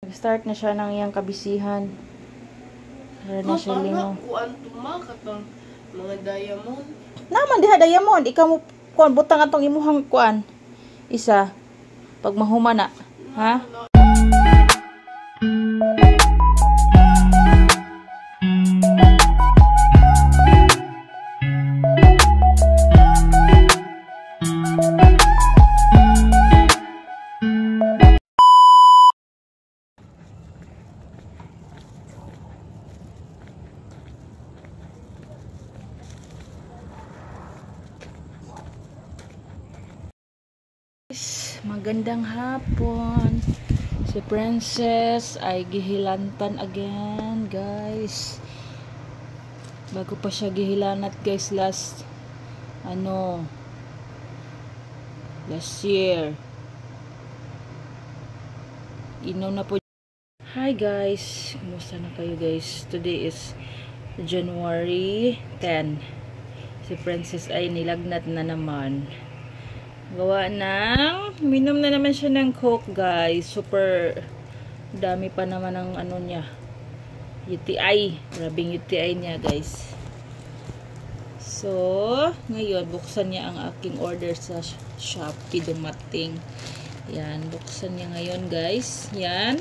Start na siya ng iyang kabisihan. Para na siya lingaw. Kuan tumakatang mga diamond. Naman diha diamond, ikaw mo kuan butang atong imuhang kuan. Isa pag mahumana, ha? Magandang hapon. Si Princess ay gihilantan again, guys. Bago pa siya gihilanat, guys, last year. Inom na po. Hi guys, kumusta na kayo, guys? Today is January 10. Si Princess ay nilagnat na naman. Gawa ng minom na naman siya ng Coke, guys. Super dami pa naman ng niya, UTI. Grabing UTI niya, guys. So ngayon buksan niya ang aking order sa Shopee. Dumating yan, buksan niya ngayon, guys. Yan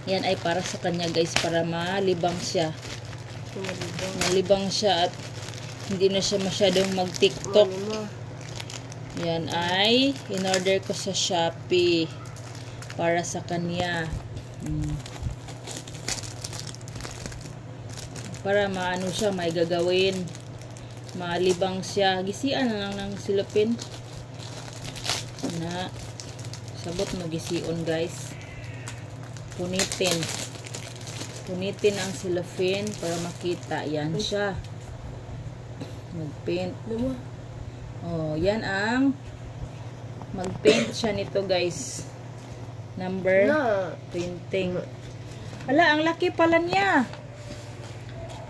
ay para sa kanya, guys, para malibang siya at hindi na siya masyadong mag TikTok. Yan ay in-order ko sa Shopee para sa kanya. Para maano siya, may gagawin. Malibang siya. Gisian na lang ng silopin. Na sabot mo gision, guys. Punitin ang silopin para makita. Yan siya. Mag-paint. Oh, yan ang mag-paint siya nito, guys. Number painting. Hala, ang laki pala niya.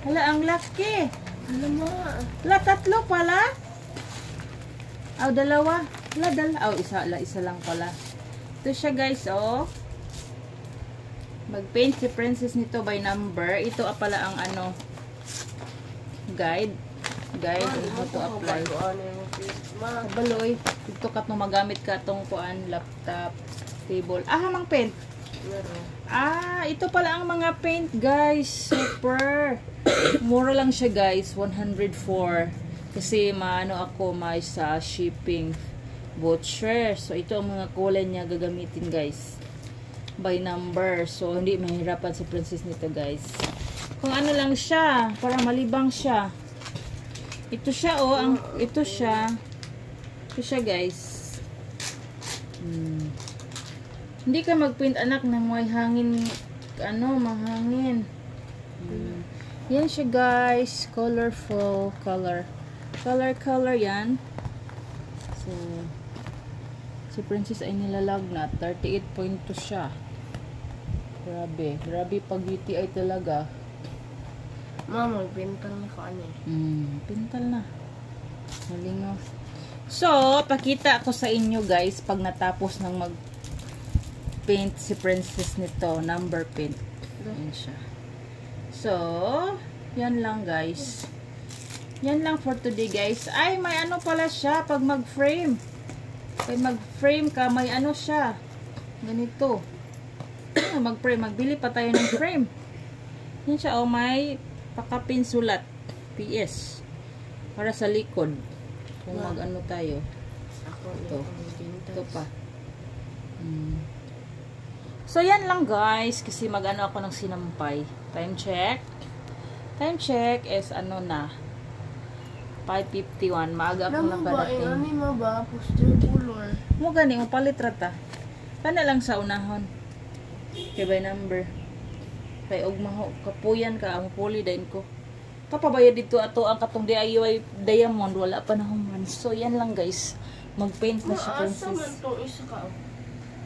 Hala, ang laki. Hala, tatlo pala. Dalawa. Hala, isa lang pala. Ito siya, guys, oh. Mag-paint si Princess nito by number. Ito pala ang guide on how to apply. Baloy, ito kat no magamit ka tong kuan, laptop, table. Hamang paint. Ito pala ang mga paint, guys. Super. Mura lang siya, guys. 104. Kasi ako may sa shipping voucher. So ito ang mga kulay niya gagamitin, guys. By number. So hindi mahirapan si Princess nito, guys. Kung lang siya, para malibang siya. Ito siya, oh. Ito siya, guys. Hindi ka mag-paint, anak, ng may hangin, mahangin. Yan siya, guys. Colorful color. Color yan. So, si Princess ay nilalagnat. 38.2 siya. Grabe pag UTI talaga. Mama, pintal na ko pintal na. Malingaw. So, pakita ko sa inyo, guys, pag natapos ng mag-paint si Princess nito, number paint. Yan siya. So, yan lang, guys. Yan lang for today, guys. Ay, may pala siya pag mag-frame. Pag mag-frame ka, may siya. Ganito. Mag-frame. Magbili pa tayo ng frame. Yan siya, oh, may pakapinsulat PS para sa likod kung tayo. Ito pa. So yan lang, guys, kasi ako ng sinampay. Time check is na 5:51. Maaga ako lang kadating. Postal color mo gani mo palit rata kana lang sa unahon kay by number. Kay og kapuyan ka ang puli dayon ko. Papabayad dito ato ang katong DIY diamond, wala pa na human. So yan lang, guys. Mag-paint na si Princess.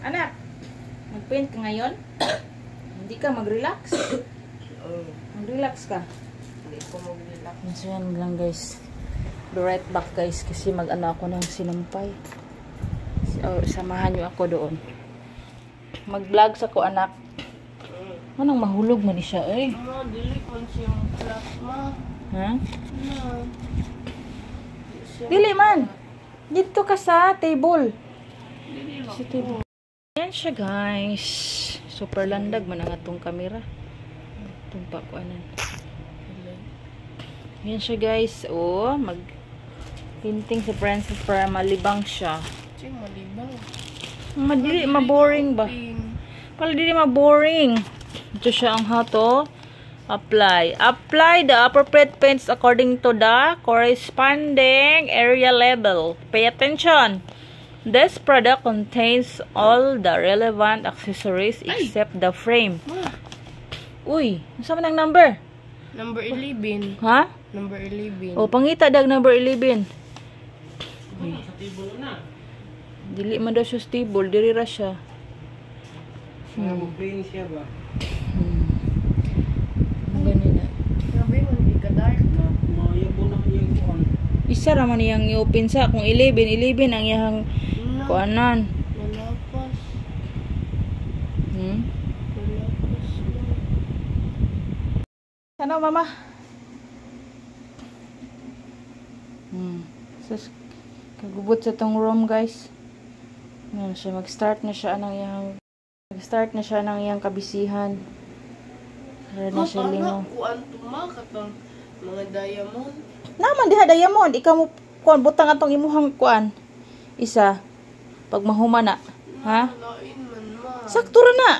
Anak, mag-paint ka ngayon? Hindi ka mag-relax? Mag-relax ka? Hindi ko mag-relax. So yan lang, guys. Be right back, guys, kasi ako ng sinampay. Samahan nyo ako doon. mag-vlog sa ko anak. Manang mahulog man ni siya eh. Ma, dili man siyang plasma. Ha? Ma. Dili man. Dito ka sa table. Dili lang. Sa table. Yan siya guys. Super landag man ang atong camera. Itong pakuanan. Yan siya guys. Oh, painting si Princess para malibang siya. Kasi malibang. Madili, maboring ba? Pala dili maboring. Ito siya ang how to apply. Apply the appropriate paints according to the corresponding area level. Pay attention. This product contains all the relevant accessories except the frame. Ma, Uy, saan man ang number? number 11. Ha? Number 11. O, pangita dag number 11. Dili man daw siya stable, diri ra siya. Plain siya ba? Ang ganina. Grabe mo, hindi ka dark. Mayabo na yung kuan. Isa ra man iyang i-open sa kung 11 ang iyang No, kuanan. nalapas. Nalapas lang. Ano mama? Sus, kagubot sa tong room guys. Yan siya, mag-start na siya ng iyang kabisihan. Para na siya lingaw. Kuan tumakatang mga diamond. Naman diha diamond, ikaw mo kuan butang atong imuhang kuan. Isa pag mahuma na, ha? Lain man ma. Sakto ra na.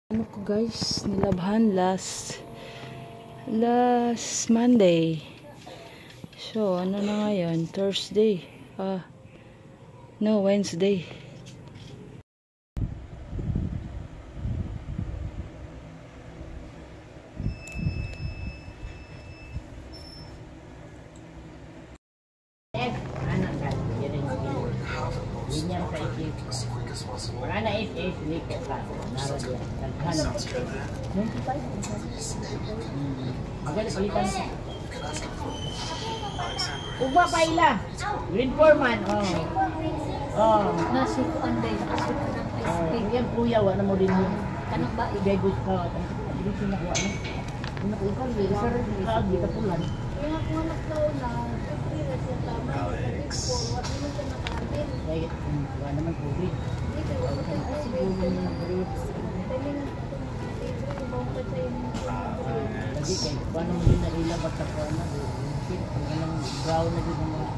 Ano ko guys, nilabhan last Monday. So, ano na ngayon? Thursday. No, Wednesday. Ugma pa ila. Green foreman. Nasi ko anday, nasi ko ng ice cream. Yan kuya, wala mo din yun. Kanang ba? Ibegos ka. Hindi siya nakuha na. Hindi nakuha ka. Sir, kaagi ka pulan. Kaya nga kung anak daw na, siyempre na siya tama. What naman siya nakaamin? Kaya, wala naman COVID. Hindi kayo, wala siya ay Siguro mo na COVID. Dali nga ito ng libre, ibang pa siya yung Kasi kaya, paano mo din nailabas sa kuha na. Shit, ang brown na din ang mga